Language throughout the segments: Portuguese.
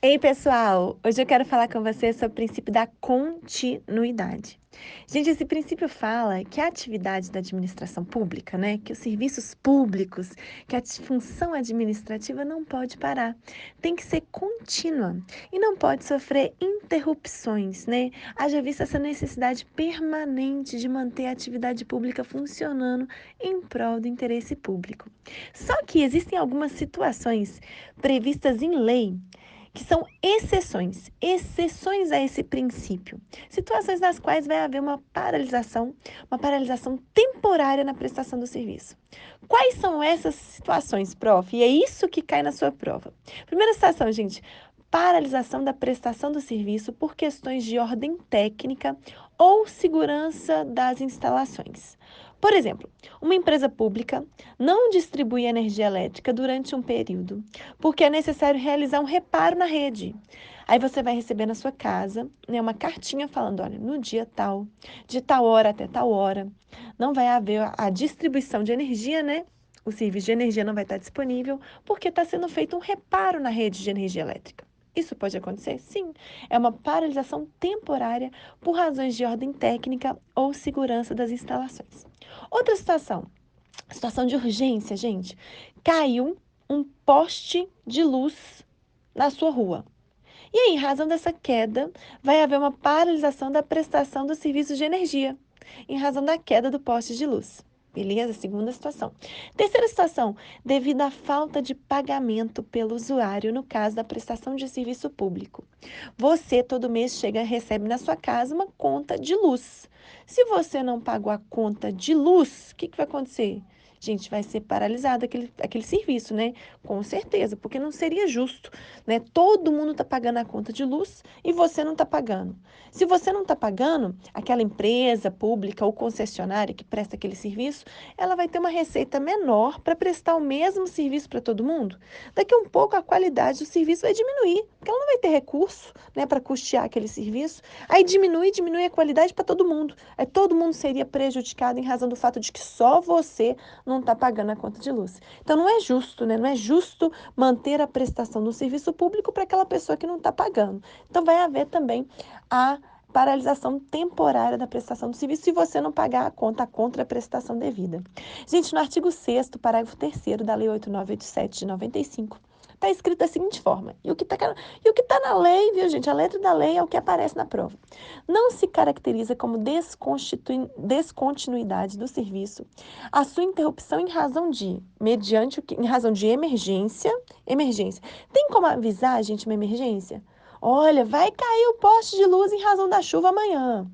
Ei, pessoal! Hoje eu quero falar com você sobre o princípio da continuidade. Gente, esse princípio fala que a atividade da administração pública, né, que os serviços públicos, que a função administrativa não pode parar. Tem que ser contínua e não pode sofrer interrupções, né? Haja vista essa necessidade permanente de manter a atividade pública funcionando em prol do interesse público. Só que existem algumas situações previstas em lei que são exceções a esse princípio. Situações nas quais vai haver uma paralisação temporária na prestação do serviço. Quais são essas situações, prof? E é isso que cai na sua prova. Primeira situação, gente, paralisação da prestação do serviço por questões de ordem técnica ou segurança das instalações. Por exemplo, uma empresa pública não distribui energia elétrica durante um período, porque é necessário realizar um reparo na rede. Aí você vai receber na sua casa, né, uma cartinha falando, olha, no dia tal, de tal hora até tal hora, não vai haver a distribuição de energia, né? O serviço de energia não vai estar disponível, porque está sendo feito um reparo na rede de energia elétrica. Isso pode acontecer? Sim. É uma paralisação temporária por razões de ordem técnica ou segurança das instalações. Outra situação de urgência, gente. Caiu um poste de luz na sua rua. E aí, em razão dessa queda, vai haver uma paralisação da prestação dos serviços de energia, em razão da queda do poste de luz. Beleza? Segunda situação. Terceira situação, devido à falta de pagamento pelo usuário no caso da prestação de serviço público. Você, todo mês, chega e recebe na sua casa uma conta de luz. Se você não pagou a conta de luz, o que vai acontecer? Gente, vai ser paralisado aquele serviço, né? Com certeza, porque não seria justo, né? Todo mundo está pagando a conta de luz e você não está pagando. Se você não está pagando, aquela empresa pública ou concessionária que presta aquele serviço, ela vai ter uma receita menor para prestar o mesmo serviço para todo mundo. Daqui a um pouco a qualidade do serviço vai diminuir, porque ela não vai ter recurso, né, para custear aquele serviço. Aí diminui a qualidade para todo mundo. Aí todo mundo seria prejudicado em razão do fato de que só você não está pagando a conta de luz. Então não é justo, né? Não é justo manter a prestação do serviço público para aquela pessoa que não está pagando. Então vai haver também a paralisação temporária da prestação do serviço se você não pagar a conta contra a prestação devida. Gente, no artigo 6º, parágrafo 3º da Lei 8987 de 95, está escrito da seguinte forma, e o que está na lei, viu, gente? A letra da lei é o que aparece na prova. Não se caracteriza como descontinuidade do serviço a sua interrupção em razão de emergência. Tem como avisar, gente, uma emergência? Olha, vai cair o poste de luz em razão da chuva amanhã.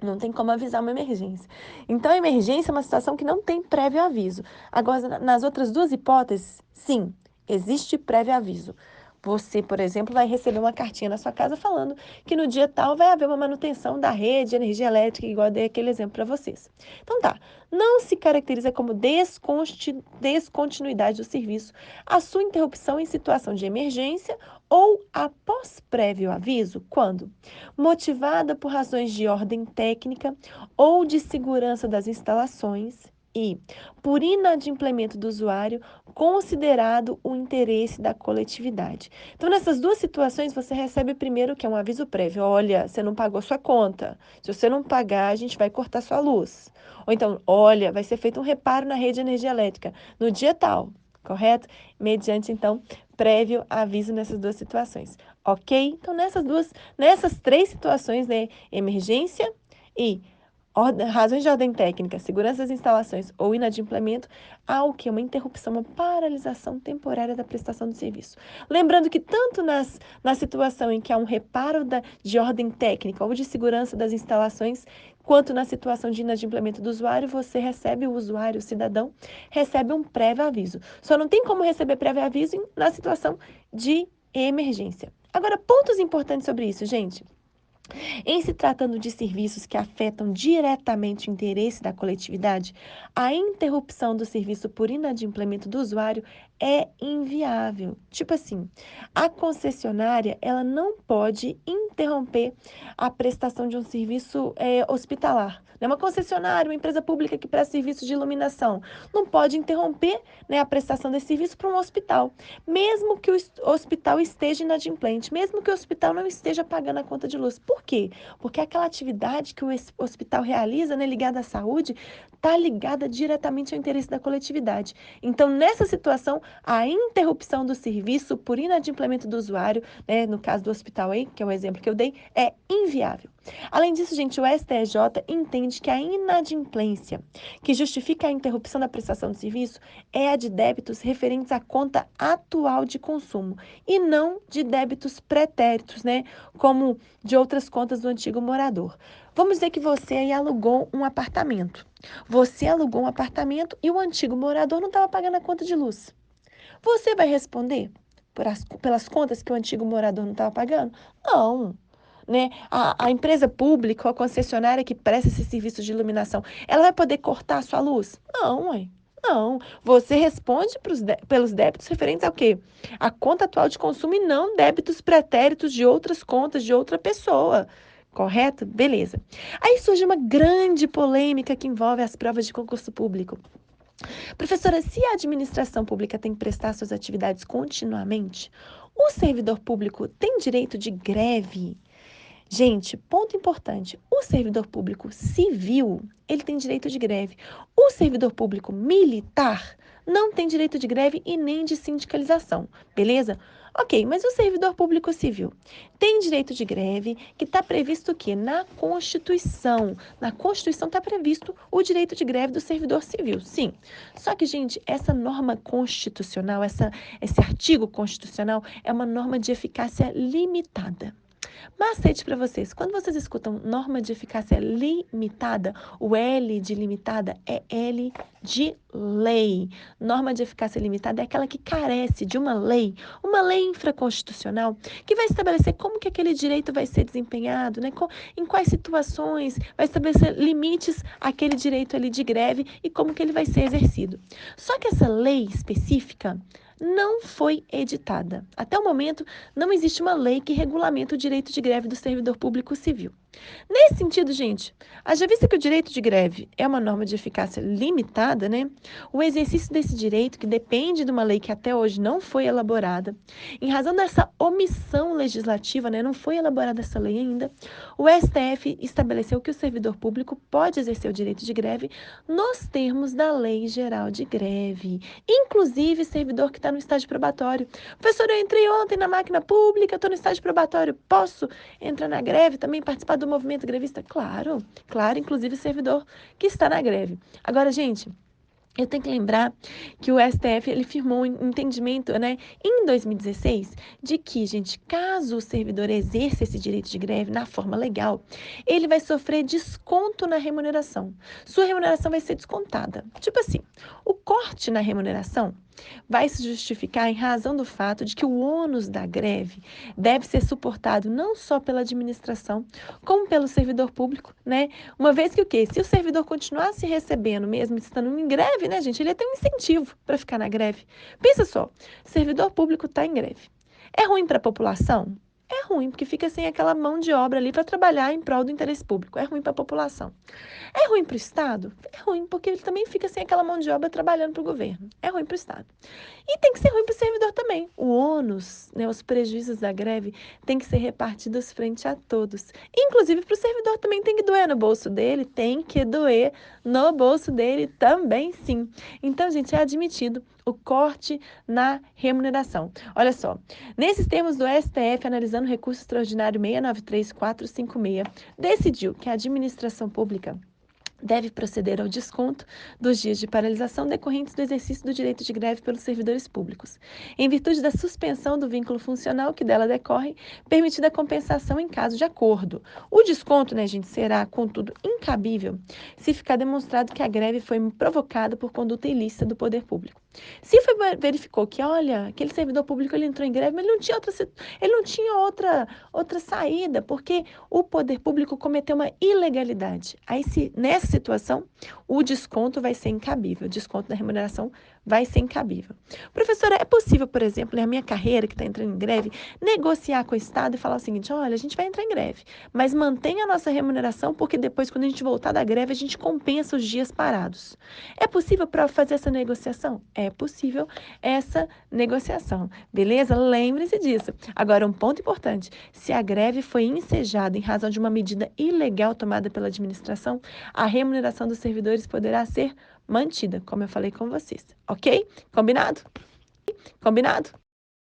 Não tem como avisar uma emergência. Então, a emergência é uma situação que não tem prévio aviso. Agora, nas outras duas hipóteses, sim, existe prévio aviso. Você, por exemplo, vai receber uma cartinha na sua casa falando que no dia tal vai haver uma manutenção da rede de energia elétrica, igual eu dei aquele exemplo para vocês. Então tá, não se caracteriza como descontinuidade do serviço a sua interrupção em situação de emergência ou após prévio aviso, quando motivada por razões de ordem técnica ou de segurança das instalações e, por inadimplemento do usuário, considerado o interesse da coletividade. Então, nessas duas situações, você recebe primeiro que é um aviso prévio. Olha, você não pagou sua conta. Se você não pagar, a gente vai cortar sua luz. Ou então, olha, vai ser feito um reparo na rede de energia elétrica no dia tal, correto? Mediante, então, prévio aviso nessas duas situações. Ok? Então, nessas três situações, né? Emergência e razões de ordem técnica, segurança das instalações ou inadimplemento, há o que? Uma interrupção, uma paralisação temporária da prestação do serviço. Lembrando que tanto na situação em que há um reparo de ordem técnica ou de segurança das instalações, quanto na situação de inadimplemento do usuário, o usuário, o cidadão, recebe um prévio aviso. Só não tem como receber prévio aviso na situação de emergência. Agora, pontos importantes sobre isso, gente. Em se tratando de serviços que afetam diretamente o interesse da coletividade, a interrupção do serviço por inadimplemento do usuário é inviável. Tipo assim, a concessionária ela não pode interromper a prestação de um serviço hospitalar. Né? Uma concessionária, uma empresa pública que presta serviço de iluminação, não pode interromper, né, a prestação desse serviço para um hospital, mesmo que o hospital esteja inadimplente, mesmo que o hospital não esteja pagando a conta de luz. Por quê? Porque aquela atividade que o hospital realiza, né, ligada à saúde, está ligada diretamente ao interesse da coletividade. Então, nessa situação, a interrupção do serviço por inadimplemento do usuário, né, no caso do hospital aí, que é o exemplo que eu dei, é inviável. Além disso, gente, o STJ entende que a inadimplência que justifica a interrupção da prestação de serviço é a de débitos referentes à conta atual de consumo e não de débitos pretéritos, né, como de outras contas do antigo morador. Vamos dizer que você aí alugou um apartamento. Você alugou um apartamento e o antigo morador não estava pagando a conta de luz. Você vai responder pelas contas que o antigo morador não estava pagando? Não. Né? A empresa pública ou a concessionária que presta esse serviço de iluminação, ela vai poder cortar a sua luz? Não, ué. Não. Você responde pelos débitos referentes ao quê? A conta atual de consumo e não débitos pretéritos de outras contas de outra pessoa. Correto? Beleza. Aí surge uma grande polêmica que envolve as provas de concurso público. Professora, se a administração pública tem que prestar suas atividades continuamente, o servidor público tem direito de greve? Gente, ponto importante, o servidor público civil, ele tem direito de greve. O servidor público militar não tem direito de greve e nem de sindicalização, beleza? Ok, mas o servidor público civil tem direito de greve que está previsto o quê? Na Constituição. Na Constituição está previsto o direito de greve do servidor civil, sim. Só que, gente, essa norma constitucional, esse artigo constitucional é uma norma de eficácia limitada. Macete para vocês, quando vocês escutam norma de eficácia limitada, o L de limitada é L de lei. Norma de eficácia limitada é aquela que carece de uma lei infraconstitucional, que vai estabelecer como que aquele direito vai ser desempenhado, né? Em quais situações, vai estabelecer limites àquele direito ali de greve e como que ele vai ser exercido. Só que essa lei específica não foi editada. Até o momento, não existe uma lei que regulamenta o direito de greve do servidor público civil. Nesse sentido, gente, haja vista que o direito de greve é uma norma de eficácia limitada, né? O exercício desse direito, que depende de uma lei que até hoje não foi elaborada, em razão dessa omissão legislativa, né? Não foi elaborada essa lei ainda, o STF estabeleceu que o servidor público pode exercer o direito de greve nos termos da Lei Geral de Greve, inclusive servidor que está no estágio probatório. Professor, eu entrei ontem na máquina pública, estou no estágio probatório, posso entrar na greve, também participar do movimento grevista? Claro, claro, inclusive servidor que está na greve. Agora, gente, eu tenho que lembrar que o STF ele firmou um entendimento, né, em 2016, de que, gente, caso o servidor exerça esse direito de greve na forma legal, ele vai sofrer desconto na remuneração. Sua remuneração vai ser descontada. Tipo assim, o corte na remuneração vai se justificar em razão do fato de que o ônus da greve deve ser suportado não só pela administração, como pelo servidor público, né? Uma vez que o quê? Se o servidor continuasse recebendo, mesmo estando em greve, né, gente, ele ia ter um incentivo para ficar na greve. Pensa só, servidor público está em greve. É ruim para a população? É ruim, porque fica sem aquela mão de obra ali para trabalhar em prol do interesse público. É ruim para a população. É ruim para o Estado? É ruim, porque ele também fica sem aquela mão de obra trabalhando para o governo. É ruim para o Estado. E tem que ser ruim para o servidor também. O ônus, né, os prejuízos da greve, tem que ser repartidos frente a todos. Inclusive para o servidor também tem que doer no bolso dele, tem que doer no bolso dele também, sim. Então, gente, é admitido o corte na remuneração. Olha só, nesses termos do STF, analisando o recurso extraordinário 693456, decidiu que a administração pública deve proceder ao desconto dos dias de paralisação decorrentes do exercício do direito de greve pelos servidores públicos, em virtude da suspensão do vínculo funcional que dela decorre, permitida a compensação em caso de acordo. O desconto, né, gente, será, contudo, incabível se ficar demonstrado que a greve foi provocada por conduta ilícita do poder público. Se verificou que, olha, aquele servidor público ele entrou em greve, mas ele não tinha outra saída, porque o poder público cometeu uma ilegalidade. Aí, se nessa situação, o desconto vai ser incabível, o desconto da remuneração vai ser incabível. Professora, é possível, por exemplo, na minha carreira, que está entrando em greve, negociar com o Estado e falar o seguinte: olha, a gente vai entrar em greve, mas mantenha a nossa remuneração, porque depois, quando a gente voltar da greve, a gente compensa os dias parados. É possível para fazer essa negociação? É possível essa negociação, beleza? Lembre-se disso. Agora, um ponto importante: se a greve foi ensejada em razão de uma medida ilegal tomada pela administração, a remuneração dos servidores poderá ser mantida, como eu falei com vocês, ok? Combinado? Combinado?